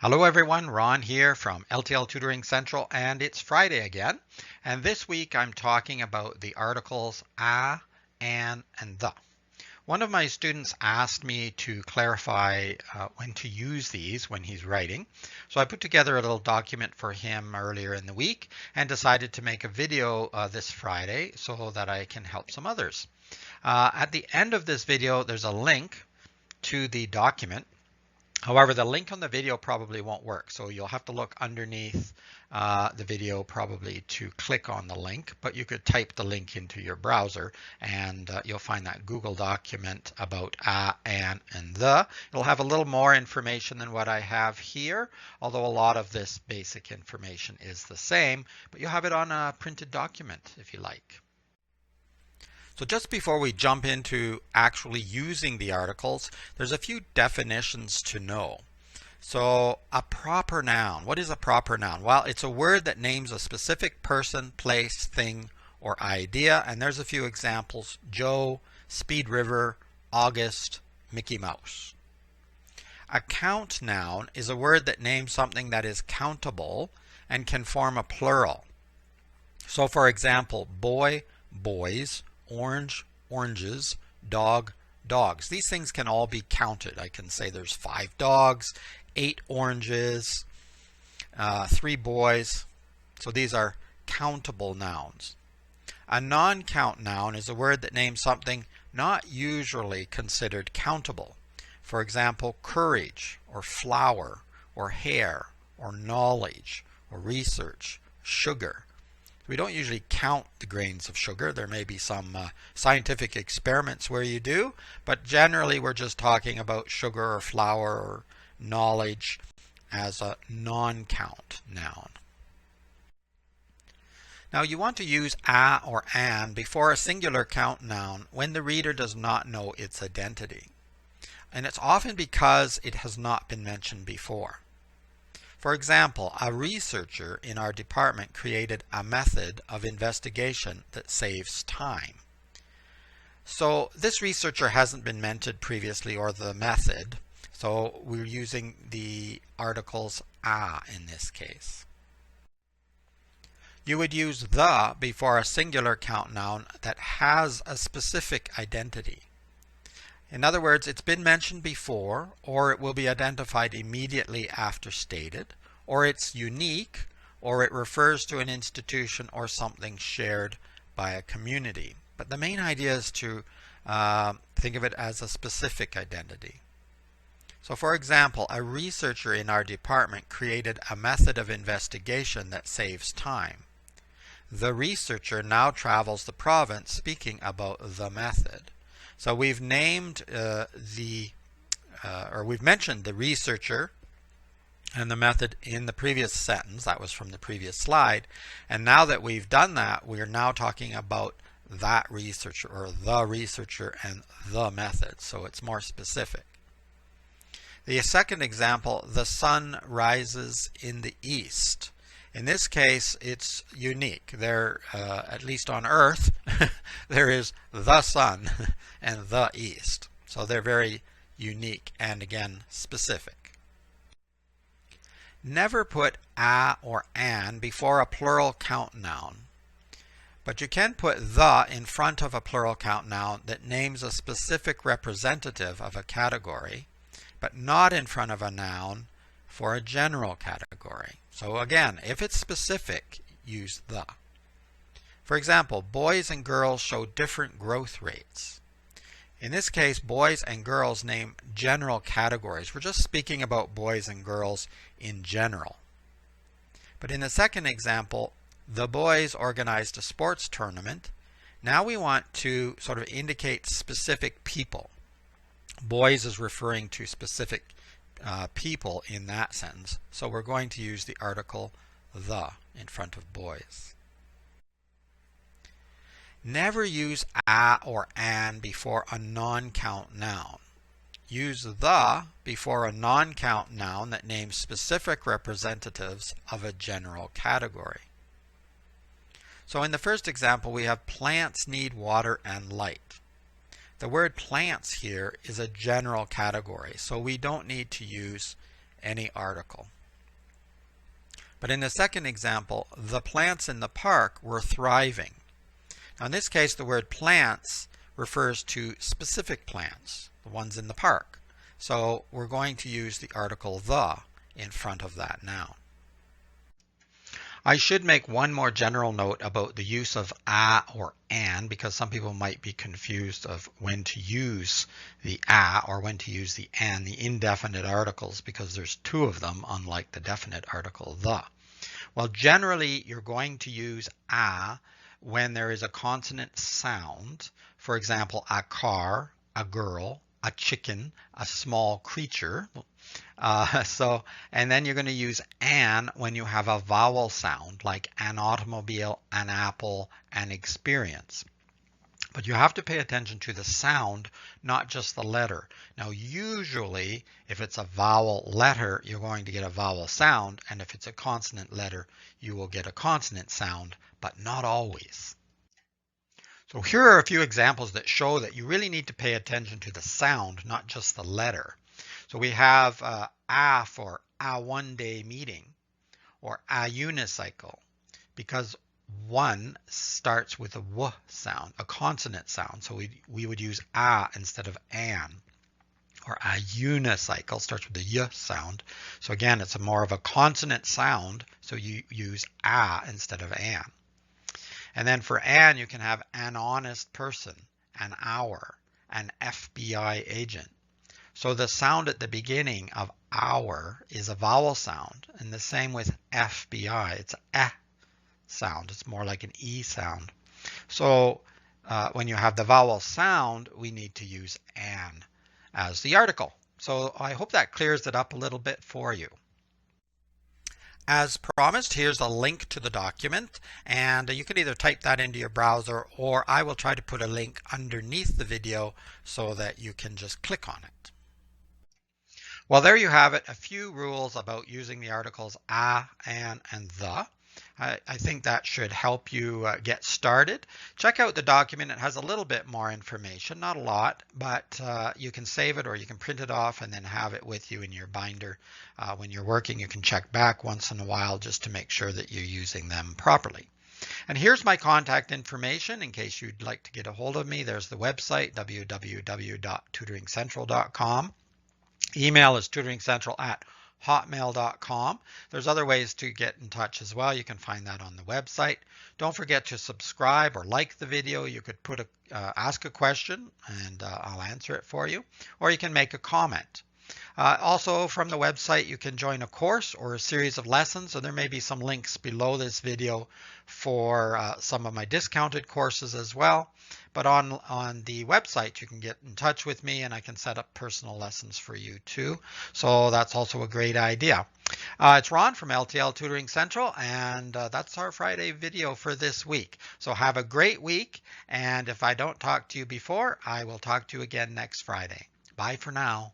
Hello everyone, Ron here from LTL Tutoring Central, and it's Friday again. And this week I'm talking about the articles a, an, and the. One of my students asked me to clarify when to use these when he's writing. So I put together a little document for him earlier in the week and decided to make a video this Friday so that I can help some others. At the end of this video, there's a link to the document. However, the link on the video probably won't work, so you'll have to look underneath the video probably to click on the link, but you could type the link into your browser and you'll find that Google document about a, an, and the. It'll have a little more information than what I have here, although a lot of this basic information is the same, but you'll have it on a printed document if you like. So just before we jump into actually using the articles, there's a few definitions to know. So a proper noun, what is a proper noun? Well, it's a word that names a specific person, place, thing, or idea. And there's a few examples: Joe, Speed River, August, Mickey Mouse. A count noun is a word that names something that is countable and can form a plural. So for example, boy, boys, orange, oranges, dog, dogs. These things can all be counted. I can say there's 5 dogs, 8 oranges, 3 boys. So these are countable nouns. A non-count noun is a word that names something not usually considered countable. For example, courage, or flower, or hair, or knowledge, or research, sugar. We don't usually count the grains of sugar. There may be some scientific experiments where you do, but generally we're just talking about sugar or flour or knowledge as a non-count noun. Now you want to use a or an before a singular count noun when the reader does not know its identity. And it's often because it has not been mentioned before. For example, a researcher in our department created a method of investigation that saves time. So this researcher hasn't been mentioned previously, or the method, so we're using the articles a in this case. You would use the before a singular count noun that has a specific identity. In other words, it's been mentioned before, or it will be identified immediately after stated, or it's unique, or it refers to an institution or something shared by a community. But the main idea is to think of it as a specific identity. So for example, a researcher in our department created a method of investigation that saves time. The researcher now travels the province speaking about the method. So we've named we've mentioned the researcher and the method in the previous sentence. That was from the previous slide. And now that we've done that, we are now talking about that researcher, or the researcher, and the method. So it's more specific. The second example, the sun rises in the east. In this case, it's unique. There, at least on Earth, there is the sun and the east. So they're very unique and, again, specific. Never put a or an before a plural count noun. But you can put the in front of a plural count noun that names a specific representative of a category, but not in front of a noun for a general category. So again, if it's specific, use the. For example, boys and girls show different growth rates. In this case, boys and girls name general categories. We're just speaking about boys and girls in general. But in the second example, the boys organized a sports tournament. Now we want to sort of indicate specific people. Boys is referring to specific people in that sentence. So we're going to use the article the in front of boys. Never use a or an before a non-count noun. Use the before a non-count noun that names specific representatives of a general category. So in the first example, we have plants need water and light. The word plants here is a general category, so we don't need to use any article. But in the second example, the plants in the park were thriving. Now in this case, the word plants refers to specific plants, the ones in the park. So we're going to use the article the in front of that noun. I should make one more general note about the use of a or an, because some people might be confused of when to use the a or when to use the an, the indefinite articles, because there's two of them, unlike the definite article the. Well, generally you're going to use a when there is a consonant sound. For example, a car, a girl, a chicken, a small creature. And then you're going to use an when you have a vowel sound, like an automobile, an apple, an experience. But you have to pay attention to the sound, not just the letter. Now, usually, if it's a vowel letter, you're going to get a vowel sound, and if it's a consonant letter, you will get a consonant sound, but not always. So here are a few examples that show that you really need to pay attention to the sound, not just the letter. So we have a for a one-day meeting, or a unicycle, because one starts with a w sound, a consonant sound. So we would use a instead of an. Or a unicycle starts with the y sound. So again, it's more of a consonant sound, so you use a instead of an. And then for an, you can have an honest person, an hour, an FBI agent. So the sound at the beginning of hour is a vowel sound, and the same with FBI. It's a sound. It's more like an e sound. So when you have the vowel sound, we need to use an as the article. So I hope that clears it up a little bit for you. As promised, here's a link to the document, and you can either type that into your browser, or I will try to put a link underneath the video so that you can just click on it. Well, there you have it, a few rules about using the articles a, an, and the. I think that should help you get started. Check out the document. It has a little bit more information, not a lot, but you can save it or you can print it off and then have it with you in your binder. When you're working, you can check back once in a while just to make sure that you're using them properly. And here's my contact information in case you'd like to get a hold of me. There's the website, www.tutoringcentral.com. Email is tutoringcentral@hotmail.com. There's other ways to get in touch as well. You can find that on the website. Don't forget to subscribe or like the video. You could ask a question and I'll answer it for you, or you can make a comment. Also from the website, you can join a course or a series of lessons. So there may be some links below this video for some of my discounted courses as well. But on the website, you can get in touch with me and I can set up personal lessons for you too. So that's also a great idea. It's Ron from LTL Tutoring Central, and that's our Friday video for this week. So have a great week, and if I don't talk to you before, I will talk to you again next Friday. Bye for now.